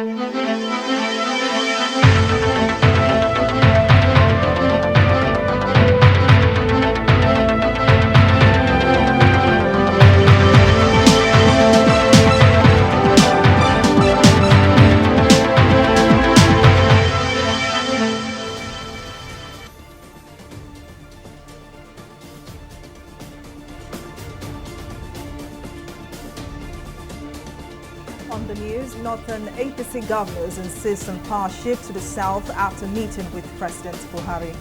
On the news, Northern APC governors insist on power shift to the south after meeting with President Buhari.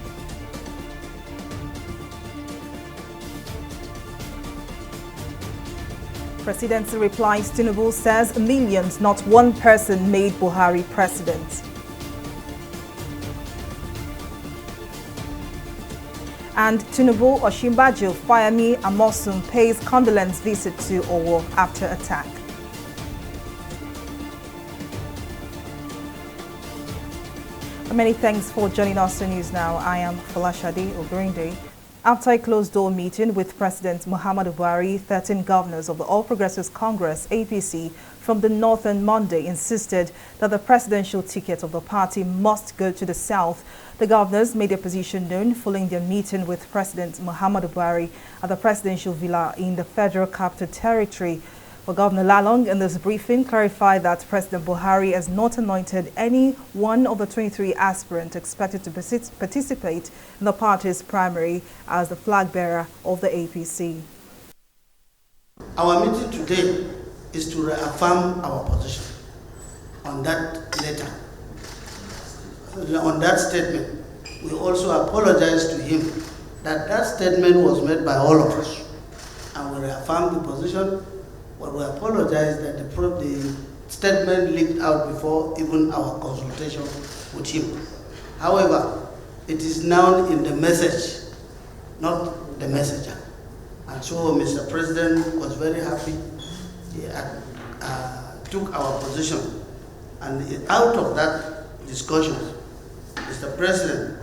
Presidency replies Tinubu says millions, not one person, made Buhari president. And Tinubu, Oshimbajo, Fayemi, Amosun pays condolence visit to Owo after attack. Many thanks for joining us on News Now. I am Folashade Ogurinde. After a closed-door meeting with President Muhammadu Buhari, 13 governors of the All Progressives Congress, APC, from the north on Monday insisted that the presidential ticket of the party must go to the south. The governors made their position known following their meeting with President Muhammadu Buhari at the presidential villa in the Federal Capital Territory. Well, Governor Lalong in this briefing clarified that President Buhari has not anointed any one of the 23 aspirants expected to participate in the party's primary as the flag bearer of the APC. Our meeting today is to reaffirm our position on that letter, on that statement. We also apologize to him that that statement was made by all of us, and we reaffirm the position. But we apologize that the statement leaked out before even our consultation with him. However, it is now in the message, not the messenger. And so Mr. President was very happy. He took our position. And out of that discussion, Mr. President,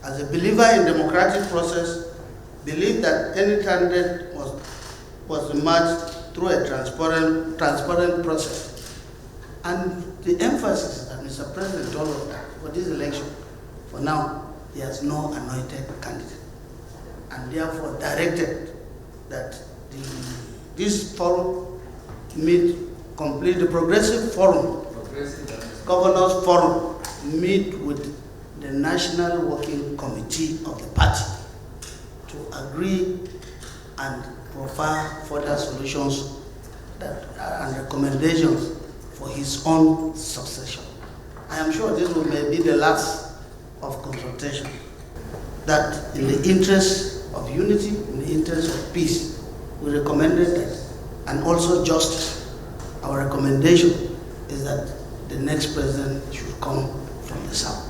as a believer in democratic process, believed that any candidate was emerged through a transparent process. And the emphasis that Mr. President told us that for this election, for now, he has no anointed candidate. And therefore directed that this forum complete the Progressive Forum, Governors Forum, meet with the National Working Committee of the party to agree and provide further solutions and recommendations for his own succession. I am sure this may be the last of consultation. That in the interest of unity, in the interest of peace, we recommended that, and also justice. Our recommendation is that the next president should come from the south.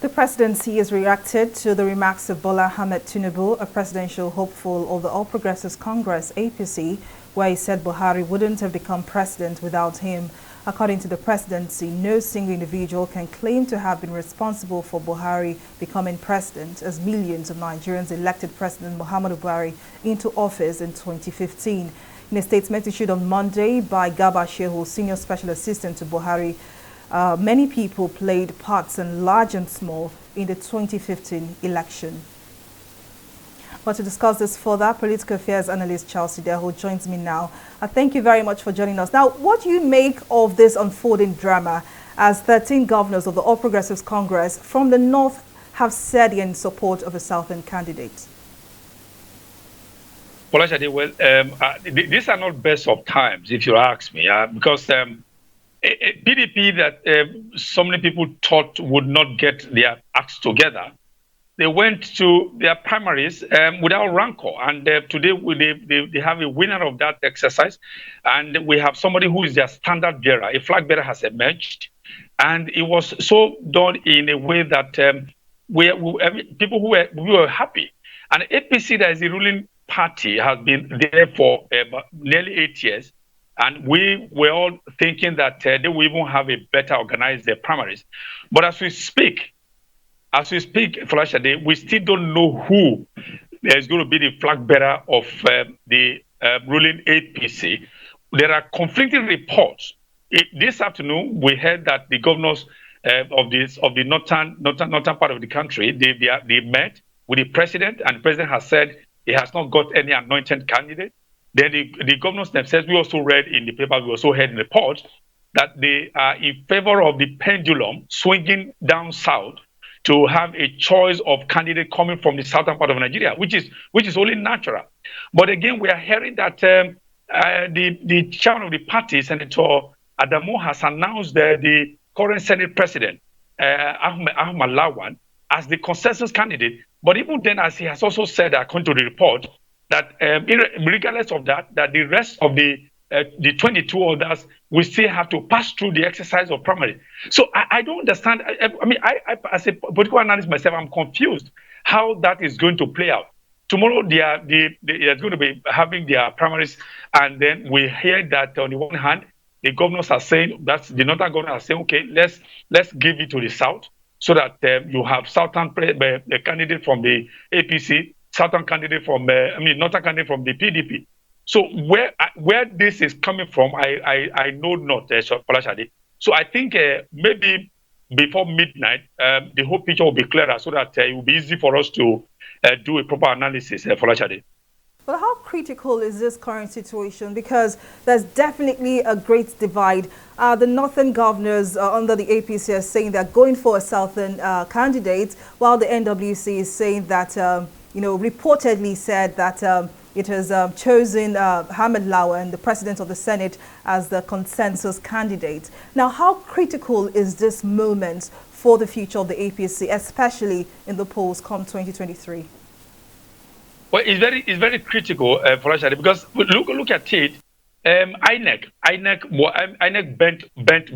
The presidency has reacted to the remarks of Bola Ahmed Tinubu, a presidential hopeful of the All Progressives Congress, APC, where he said Buhari wouldn't have become president without him. According to the presidency, no single individual can claim to have been responsible for Buhari becoming president, as millions of Nigerians elected President Muhammadu Buhari into office in 2015. In a statement issued on Monday by Garba Shehu, senior special assistant to Buhari, many people played parts, and large and small, in the 2015 election. But to discuss this further, political affairs analyst Charles Sideho joins me now. Thank you very much for joining us. Now, what do you make of this unfolding drama as 13 governors of the All Progressives Congress from the north have said in support of a southern candidate? Well, these are not best of times, if you ask me, because PDP that so many people thought would not get their acts together, they went to their primaries without rancor, and today they have a winner of that exercise, and we have somebody who is their standard bearer. A flag bearer has emerged, and it was so done in a way that people who were happy. And APC, that is the ruling party, has been there for nearly 8 years. And we were all thinking that they will even have a better organized primaries. But as we speak, Folashade, we still don't know who is going to be the flag bearer of the ruling APC. There are conflicting reports this afternoon, we heard that the governors of the northern part of the country, they met with the president, and the president has said he has not got any anointed candidate. Then the governors themselves, we also read in the paper, we also heard in reports that they are in favor of the pendulum swinging down south to have a choice of candidate coming from the southern part of Nigeria, which is only natural. But again, we are hearing that the chairman of the party, Senator Adamu, has announced the current Senate President, Ahmed Lawan, as the consensus candidate. But even then, as he has also said, according to the report, that regardless of that, that the rest of the 22 others will still have to pass through the exercise of primary. So I don't understand. I as a political analyst myself, I'm confused how that is going to play out. Tomorrow, they are going to be having their primaries, and then we hear that on the one hand, the governors are saying, that's the northern governors are saying, okay, let's give it to the south, so that you have southern the candidate from the APC, southern candidate from northern candidate from the PDP. So where this is coming from, I know not, So I think maybe before midnight, the whole picture will be clearer, so that it will be easy for us to do a proper analysis, Folashade. Well, how critical is this current situation? Because there's definitely a great divide. The northern governors under the APC are saying they're going for a southern candidate, while the NWC is saying that, reportedly said that it has chosen Ahmed Lawan, the president of the Senate, as the consensus candidate. Now, how critical is this moment for the future of the APC, especially in the polls come 2023? Well, it's very critical, Folashade, because look at it. INEC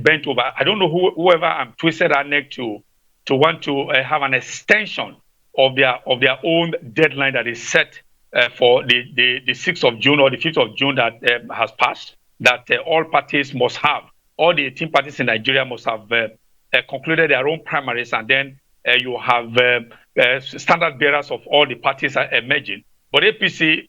bent over. I don't know whoever twisted INEC to want to have an extension of their own deadline that is set for the 6th of June or the 5th of June that has passed. That all parties must have, all the 18 parties in Nigeria must have concluded their own primaries, and then you have standard bearers of all the parties are emerging. But APC,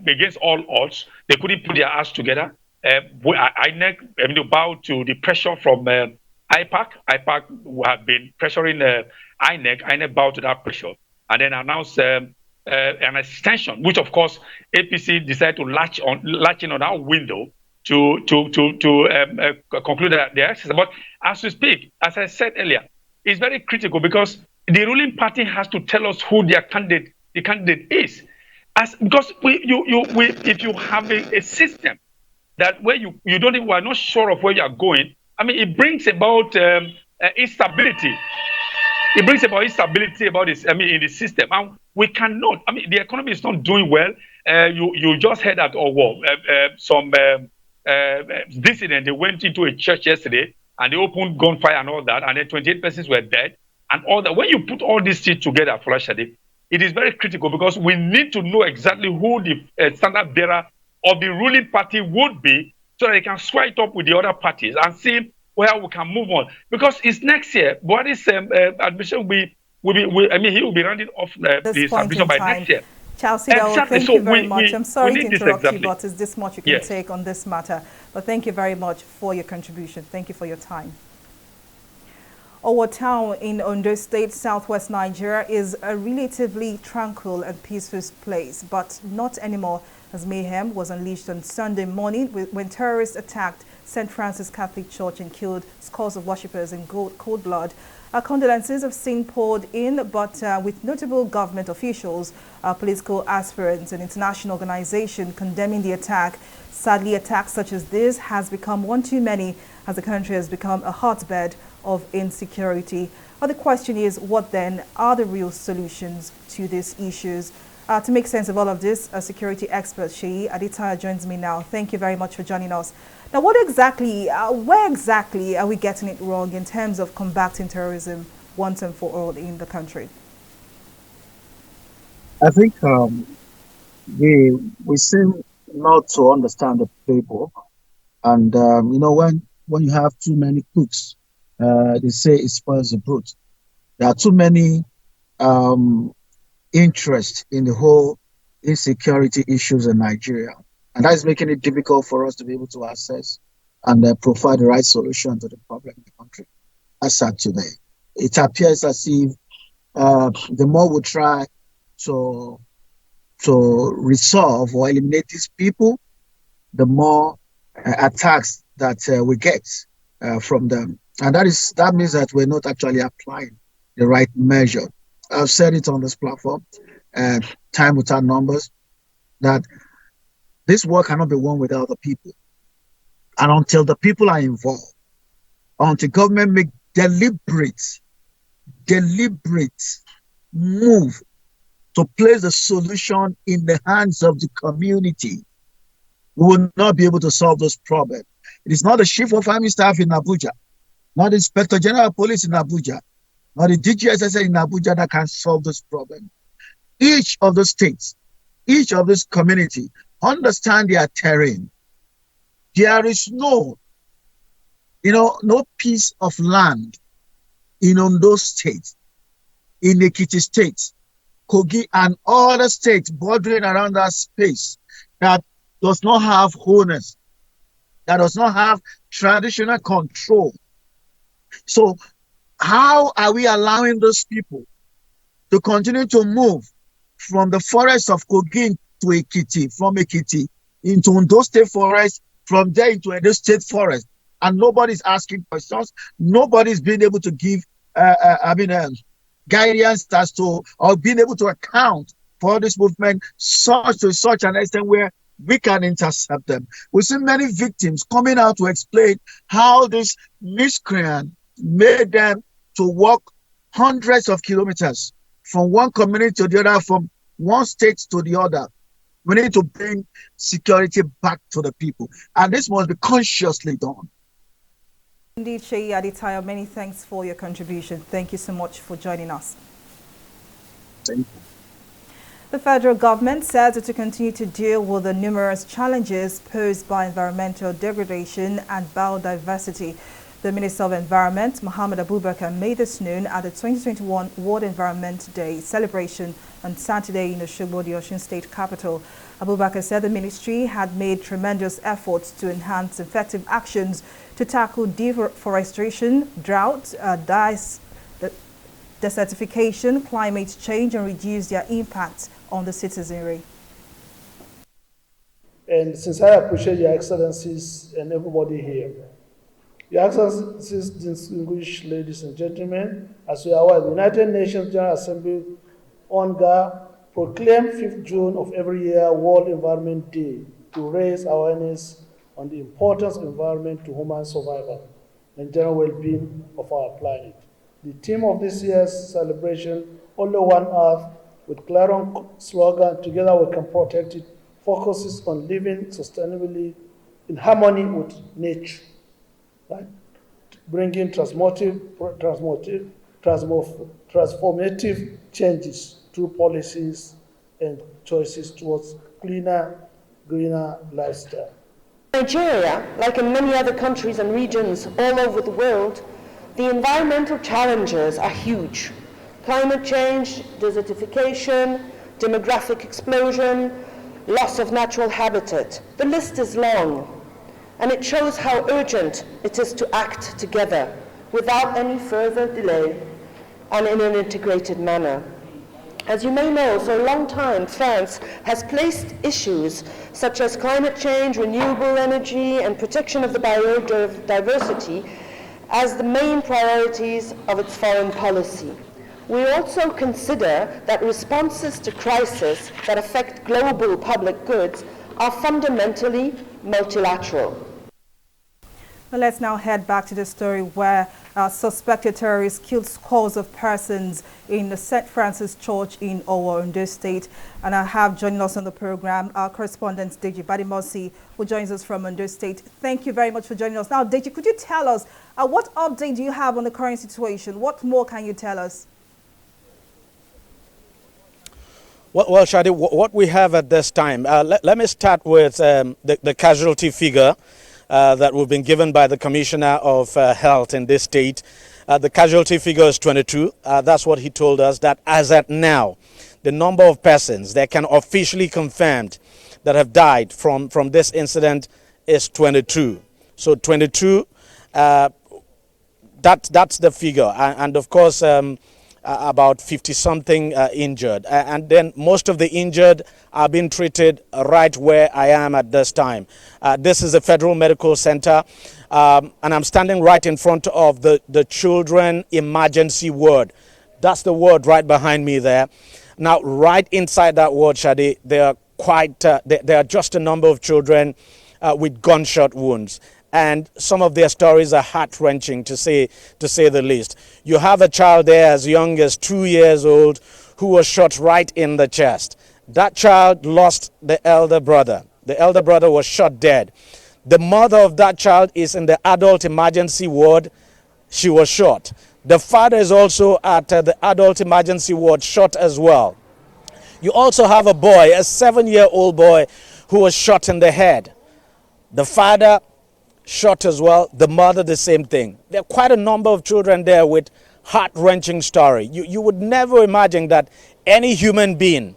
against all odds, they couldn't put their ass together. INEC bowed to the pressure from IPAC. IPAC have been pressuring INEC. INEC bowed to that pressure and then announced an extension, which of course APC decided to latch in on that window to conclude their exercise. But as we speak, as I said earlier, it's very critical because the ruling party has to tell us who their candidate is, because if you have a system that where you are not sure of where you are going, it brings about instability. It brings about instability about this. In the system, and we cannot. The economy is not doing well. You just heard that some dissident, they went into a church yesterday and they opened gunfire and all that, and then 28 persons were dead and all that. When you put all these things together, Folashade, it is very critical because we need to know exactly who the standard bearer of the ruling party would be, so that they can square it up with the other parties and see where we can move on. Because it's next year. Buhari's admission he will be rounding off his admission by next year. Charles Sidawo, thank you very much. I'm sorry to interrupt you, but it's this much you can take on this matter. But thank you very much for your contribution. Thank you for your time. Owo town in Ondo State, southwest Nigeria, is a relatively tranquil and peaceful place, but not anymore, as mayhem was unleashed on Sunday morning when terrorists attacked St. Francis Catholic Church and killed scores of worshippers in cold blood. Condolences have been poured in, but with notable government officials, political aspirants and international organizations condemning the attack. Sadly, attacks such as this has become one too many, as the country has become a hotbed of insecurity. But the question is, what then are the real solutions to these issues? To make sense of all of this, a security expert, Sheyi Aditaya, joins me now. Thank you very much for joining us. Now, where exactly are we getting it wrong in terms of combating terrorism once and for all in the country? I think we seem not to understand the playbook, and when you have too many cooks, they say it spoils the broth. There are too many interest in the whole insecurity issues in Nigeria, and that is making it difficult for us to be able to assess and provide the right solution to the problem in the country as at today. It appears as if the more we try to resolve or eliminate these people, the more attacks that we get from them. And that means that we're not actually applying the right measure. I've said it on this platform, time without numbers, that this war cannot be won without the people. And until the people are involved, until government make deliberate move to place the solution in the hands of the community, we will not be able to solve those problems. It is not the chief of army staff in Abuja, not the inspector general of police in Abuja, not the DGSS in Abuja that can solve this problem. Each of the states, each of this community understand their terrain. There is no piece of land in Ondo State, in Ekiti State, Kogi, and other states bordering around that space that does not have owners, that does not have traditional control. So how are we allowing those people to continue to move from the forest of Kogi to Ekiti, from Ekiti into Ondo State Forest, from there into Edo State Forest, and nobody's asking questions, nobody's being able to give guidance as to, or being able to account for this movement to such an extent where we can intercept them. We see many victims coming out to explain how this miscreant made them to walk hundreds of kilometers from one community to the other, from one state to the other. We need to bring security back to the people, and this must be consciously done. Indeed, Sheyi Aditayo, many thanks for your contribution. Thank you so much for joining us. Thank you. The federal government says to continue to deal with the numerous challenges posed by environmental degradation and biodiversity. The Minister of Environment, Mohammed Abubakar, made this known at the 2021 World Environment Day celebration on Saturday in Osogbo, the Osun State capital. Abubakar said the ministry had made tremendous efforts to enhance effective actions to tackle deforestation, drought, desertification, climate change, and reduce their impact on the citizenry. And since I appreciate Your Excellencies and everybody here, Your Excellencies, distinguished ladies and gentlemen, as you are aware, the United Nations General Assembly, UNGA, proclaimed 5th June of every year World Environment Day to raise awareness on the importance of environment to human survival and general well-being of our planet. The theme of this year's celebration, Only One Earth, with clarion slogan, Together We Can Protect It, focuses on living sustainably in harmony with nature, right? Bringing transformative changes through policies and choices towards cleaner, greener lifestyle. Nigeria, like in many other countries and regions all over the world, the environmental challenges are huge. Climate change, desertification, demographic explosion, loss of natural habitat. The list is long, and it shows how urgent it is to act together without any further delay and in an integrated manner. As you may know, for a long time, France has placed issues such as climate change, renewable energy, and protection of the biodiversity as the main priorities of its foreign policy. We also consider that responses to crises that affect global public goods are fundamentally multilateral. Well, let's now head back to the story where suspected terrorists killed scores of persons in the St. Francis Church in Owo, Ondo State. And I have joining us on the program our correspondent, Deji Badimosi, who joins us from Ondo State. Thank you very much for joining us. Now, Deji, could you tell us what update do you have on the current situation? What more can you tell us? Well, Shadi, what we have at this time, let me start with the casualty figure that we've been given by the Commissioner of Health in this state. The casualty figure is 22. That's what he told us, that as at now, the number of persons that can officially confirmed that have died from this incident is 22. So 22, that's the figure. And of course, about 50-something injured. And then most of the injured are being treated right where I am at this time. This is a federal medical center, and I'm standing right in front of the children emergency ward. That's the ward right behind me there. Now, right inside that ward, Shadi, there are just a number of children with gunshot wounds. And some of their stories are heart-wrenching, to say the least. You have a child there as young as 2 years old who was shot right in the chest. That child lost the elder brother. The elder brother was shot dead. The mother of that child is in the adult emergency ward. She was shot. The father is also at the adult emergency ward, shot as well. You also have a boy, a 7-year-old boy, who was shot in the head. The father shot as well, the mother the same thing. There are quite a number of children there with heart-wrenching story. You would never imagine that any human being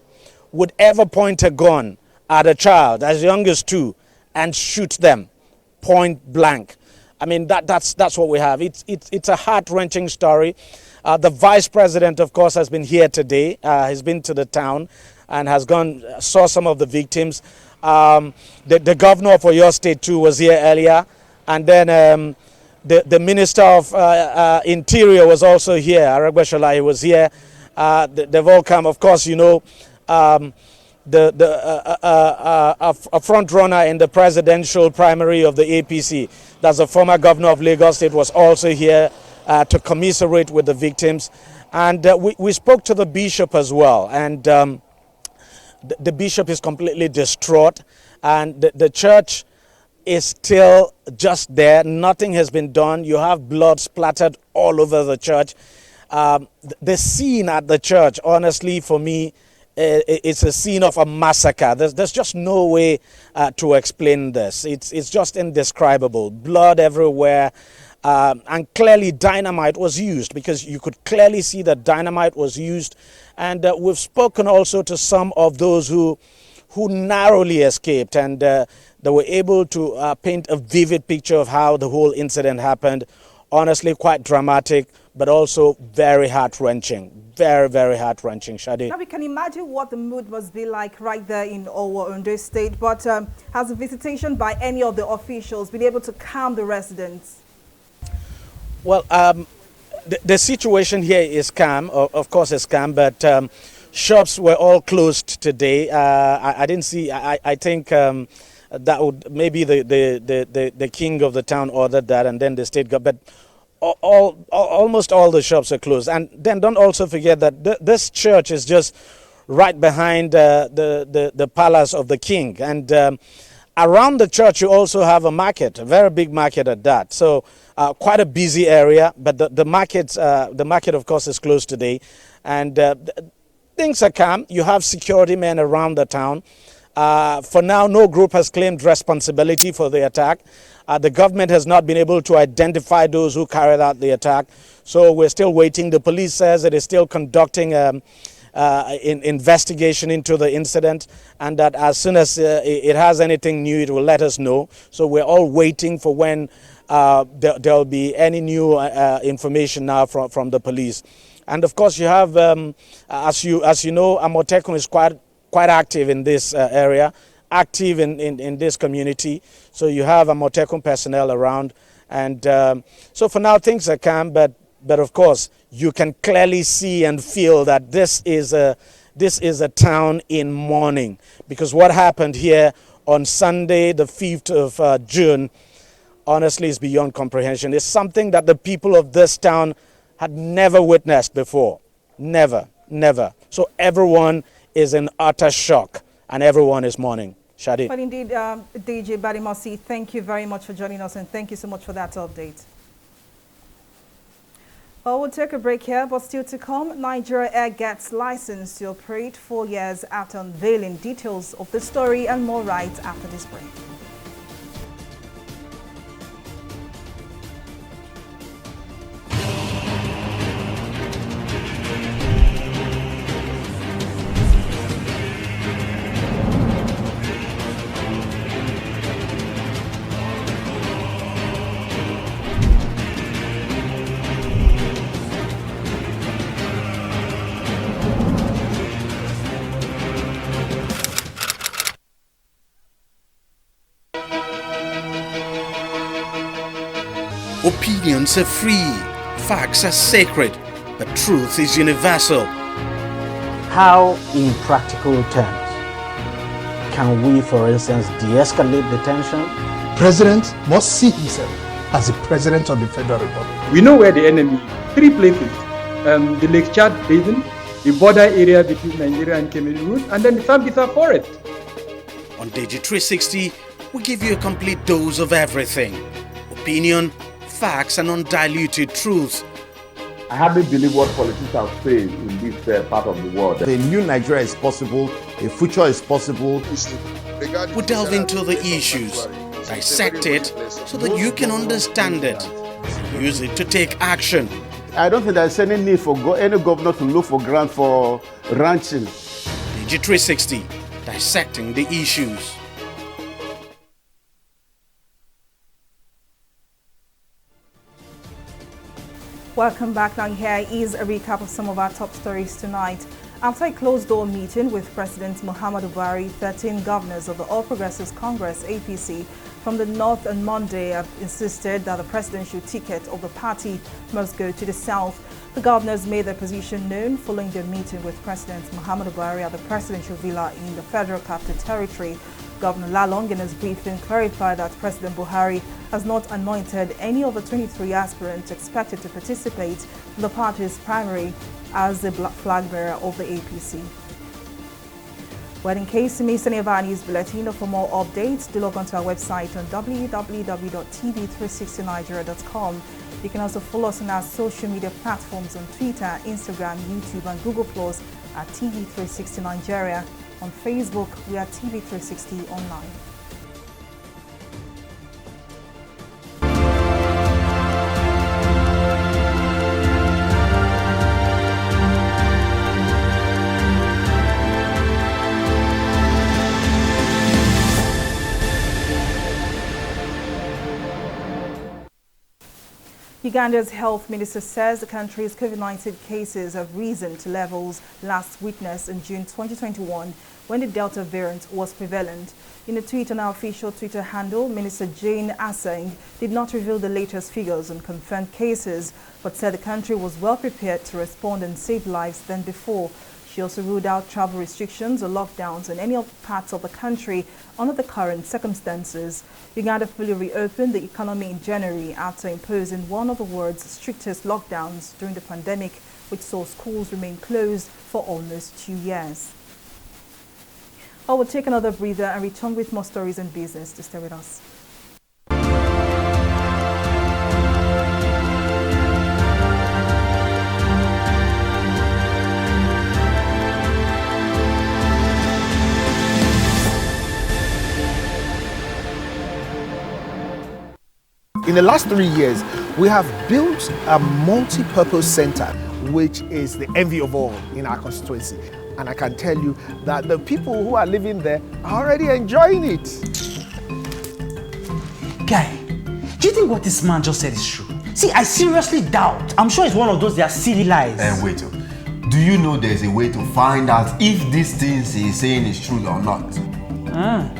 would ever point a gun at a child as young as 2 and shoot them point blank. I mean, that's what we have. It's a heart-wrenching story. The vice president, of course, has been here today. He's been to the town and has saw some of the victims. The governor of Oyo State too was here earlier. And then the Minister of Interior was also here. Aragbeshola, he was here. They've all come. Of course, you know, a front runner in the presidential primary of the APC, that's the former governor of Lagos State, was also here to commiserate with the victims. And we spoke to the bishop as well. And the bishop is completely distraught. And the church is still just there. Nothing has been done. You have blood splattered all over the church. The scene at the church, honestly, for me, it's a scene of a massacre. There's just no way to explain this. It's just indescribable. Blood everywhere. And clearly dynamite was used, because you could clearly see that dynamite was used. And we've spoken also to some of those who narrowly escaped, and they were able to paint a vivid picture of how the whole incident happened. Honestly, quite dramatic, but also very heart-wrenching. Very, very heart-wrenching, Shadi. Now we can imagine what the mood must be like right there in Ondo State. But has a visitation by any of the officials been able to calm the residents? Well, the situation here is calm. Of course, it's calm, but shops were all closed today. I didn't see. I think that would maybe the king of the town ordered that, and then the state government. Almost all the shops are closed. And then don't also forget that this church is just right behind the palace of the king. And around the church, you also have a market, a very big market at that. So quite a busy area. But the market, of course, is closed today. And things are calm. You have security men around the town. For now, no group has claimed responsibility for the attack. The government has not been able to identify those who carried out the attack. So we're still waiting. The police says it is still conducting an investigation into the incident, and that as soon as it has anything new, it will let us know. So we're all waiting for when there'll be any new information now from the police. And of course, you have, as you know, Amotekun is quite active in this area, active in this community. So you have Amotekun personnel around. And so for now, things are calm, but of course, you can clearly see and feel that this is a town in mourning, because what happened here on Sunday, the 5th of June, honestly is beyond comprehension. It's something that the people of this town had never witnessed before. Never. So everyone is in utter shock, and everyone is mourning. Shadi. But indeed, DJ Badimosi, thank you very much for joining us, and thank you so much for that update. Well, we'll take a break here, but still to come, Nigeria Air gets license to operate 4 years after unveiling details of the story, and more right after this break. Opinions are free, facts are sacred, but truth is universal. How, in practical terms, can we, for instance, de-escalate the tension? President must see himself as the President of the Federal Republic. We know where the enemy is. 3 places. The Lake Chad Basin, the border area between Nigeria and Cameroon, and then the Sambisa Forest. On TV360, we give you a complete dose of everything. Opinion, facts, and undiluted truth. I hardly believe what politicians say in this part of the world. A new Nigeria is possible, a future is possible. We delve into the issues, dissect it so that you can understand it, and use it to take action. I don't think there's any need for any governor to look for grant for ranching. TV360, dissecting the issues. Welcome back. Now here is a recap of some of our top stories tonight. After a closed-door meeting with President Muhammadu Buhari, 13 governors of the All Progressives Congress (APC) from the north on Monday have insisted that the presidential ticket of the party must go to the south. The governors made their position known following their meeting with President Muhammadu Buhari at the presidential villa in the Federal Capital Territory. Governor Lalong in his briefing clarified that President Buhari has not anointed any of the 23 aspirants expected to participate in the party's primary as the flag bearer of the APC. Well, in case you missed any of our news bulletin or for more updates, do log on to our website on www.tv360nigeria.com. You can also follow us on our social media platforms on Twitter, Instagram, YouTube, and Google Plus at TV360 Nigeria. On Facebook, we are TV360 Online. Uganda's health minister says the country's COVID-19 cases have risen to levels last witnessed in June 2021 when the Delta variant was prevalent. In a tweet on our official Twitter handle, Minister Jane Aseng did not reveal the latest figures on confirmed cases, but said the country was well prepared to respond and save lives than before. She also ruled out travel restrictions or lockdowns in any of the parts of the country under the current circumstances. Uganda fully reopened the economy in January after imposing one of the world's strictest lockdowns during the pandemic, which saw schools remain closed for almost 2 years. I will take another breather and return with more stories and business. To stay with us. In the last 3 years, we have built a multi-purpose center, which is the envy of all in our constituency. And I can tell you that the people who are living there are already enjoying it. Guy, do you think what this man just said is true? See, I seriously doubt. I'm sure it's one of those their silly lies. Wait, do you know there's a way to find out if these things he's saying is true or not?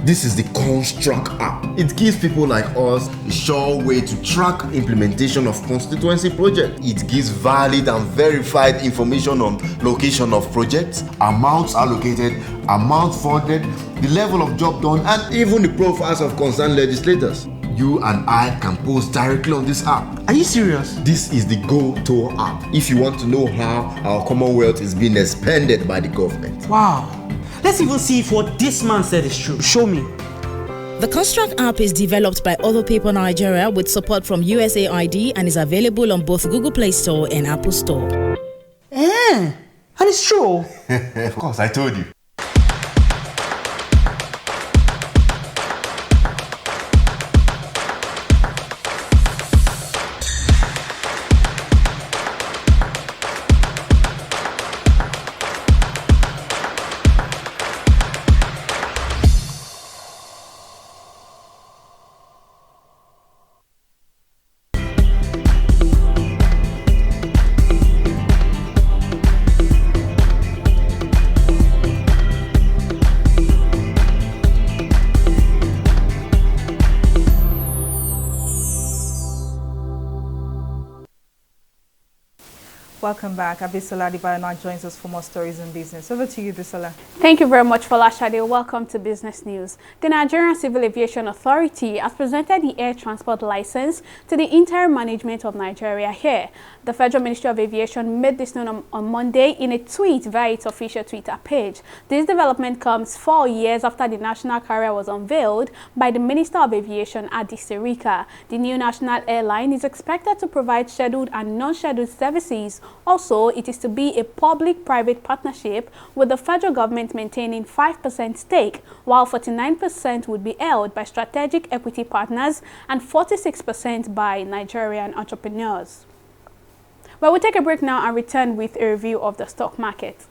This is the Construct app. It gives people like us a sure way to track implementation of constituency projects. It gives valid and verified information on location of projects, amounts allocated, amount funded, the level of job done, and even the profiles of concerned legislators. You and I can post directly on this app. Are you serious? This is the Go-To app if you want to know how our Commonwealth is being expanded by the government. Wow. Let's even see if what this man said is true. Show me. The Construct app is developed by Other People Nigeria with support from USAID and is available on both Google Play Store and Apple Store. And it's true. Of course, I told you. Welcome back. Abisola Adibayana joins us for more stories in business. Over to you, Bisola. Thank you very much, Folashade. Welcome to Business News. The Nigerian Civil Aviation Authority has presented the air transport license to the interim management of Nigeria here. The Federal Ministry of Aviation made this known on Monday in a tweet via its official Twitter page. This development comes 4 years after the national carrier was unveiled by the Minister of Aviation, Adi Sirika. The new national airline is expected to provide scheduled and non-scheduled services. Also, it is to be a public-private partnership with the federal government maintaining 5% stake, while 49% would be held by strategic equity partners and 46% by Nigerian entrepreneurs. Well, we'll take a break now and return with a review of the stock market.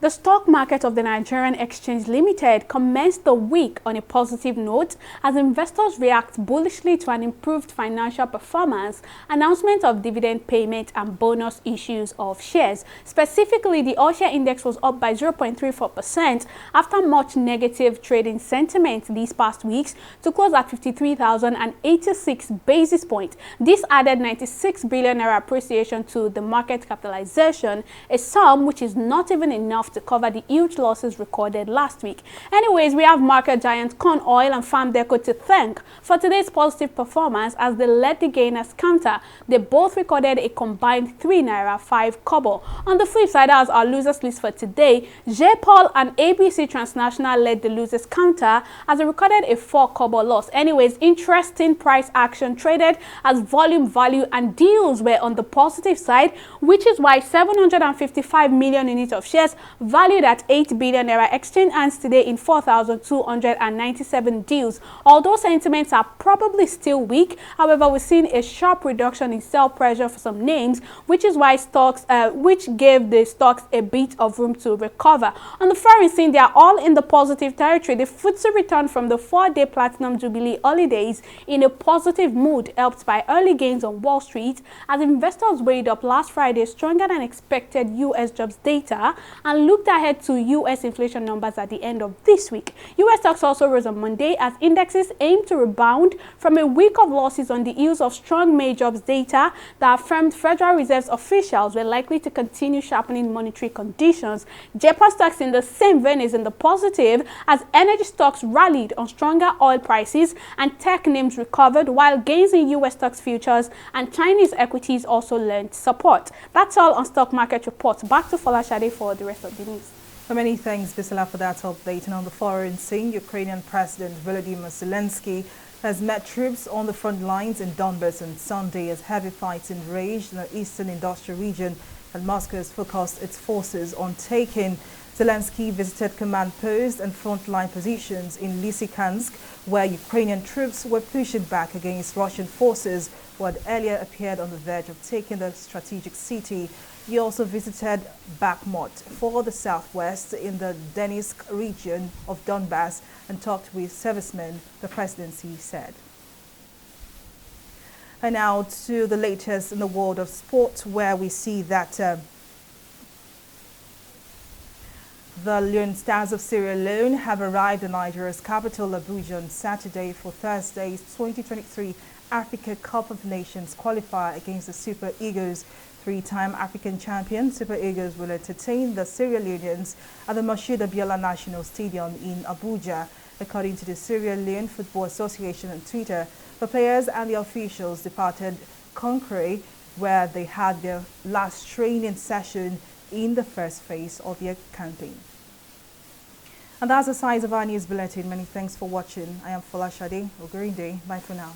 The stock market of the Nigerian Exchange Limited commenced the week on a positive note as investors react bullishly to an improved financial performance, announcement of dividend payment and bonus issues of shares. Specifically, the all-share index was up by 0.34% after much negative trading sentiment these past weeks to close at 53,086 basis points. This added 96 billion naira appreciation to the market capitalization, a sum which is not even enough to cover the huge losses recorded last week. Anyways, we have market giants Corn Oil and Farm Deco to thank for today's positive performance as they led the gainers counter. They both recorded a combined 3 naira 5 kobo. On the flip side, as our losers list for today, J-Paul and ABC Transnational led the losers counter as they recorded a 4 kobo loss. Anyways, interesting price action traded as volume, value and deals were on the positive side, which is why 755 million units of shares valued at 8 billion naira exchange hands today in 4,297 deals. Although sentiments are probably still weak, however, we've seen a sharp reduction in sell pressure for some names, which is why which gave the stocks a bit of room to recover. On the foreign scene, they are all in the positive territory. The FTSE returned from the 4-day Platinum Jubilee holidays in a positive mood, helped by early gains on Wall Street as investors weighed up last Friday's stronger than expected U.S. jobs data and looked ahead to U.S. inflation numbers at the end of this week. U.S. stocks also rose on Monday as indexes aim to rebound from a week of losses on the heels of strong May jobs data that affirmed Federal Reserve officials were likely to continue sharpening monetary conditions. Japan stocks in the same vein is in the positive as energy stocks rallied on stronger oil prices and tech names recovered, while gains in U.S. stocks futures and Chinese equities also lent support. That's all on stock market reports. Back to Folashade for the rest of the news. Many thanks, Bisola, for that update. And on the foreign scene, Ukrainian President Volodymyr Zelensky has met troops on the front lines in Donbas on Sunday as heavy fighting raged in the eastern industrial region, and Moscow has focused its forces on taking. Zelensky visited command posts and frontline positions in Lysychansk, where Ukrainian troops were pushing back against Russian forces who had earlier appeared on the verge of taking the strategic city. He also visited Bakhmut for the southwest in the Donetsk region of Donbass and talked with servicemen, the presidency said. And now to the latest in the world of sport, where we see that the Leone Stars of Sierra Leone have arrived in Nigeria's capital, Abuja, on Saturday for Thursday's 2023 Africa Cup of Nations qualifier against the Super Eagles. Three-time African champion Super Eagles will entertain the Sierra Leoneans at the Moshood Abiola National Stadium in Abuja. According to the Sierra Leone Football Association on Twitter, the players and the officials departed Conakry, where they had their last training session in the first phase of their campaign. And that's the size of our news bulletin. Many thanks for watching. I am Folashade. A great day. Bye for now.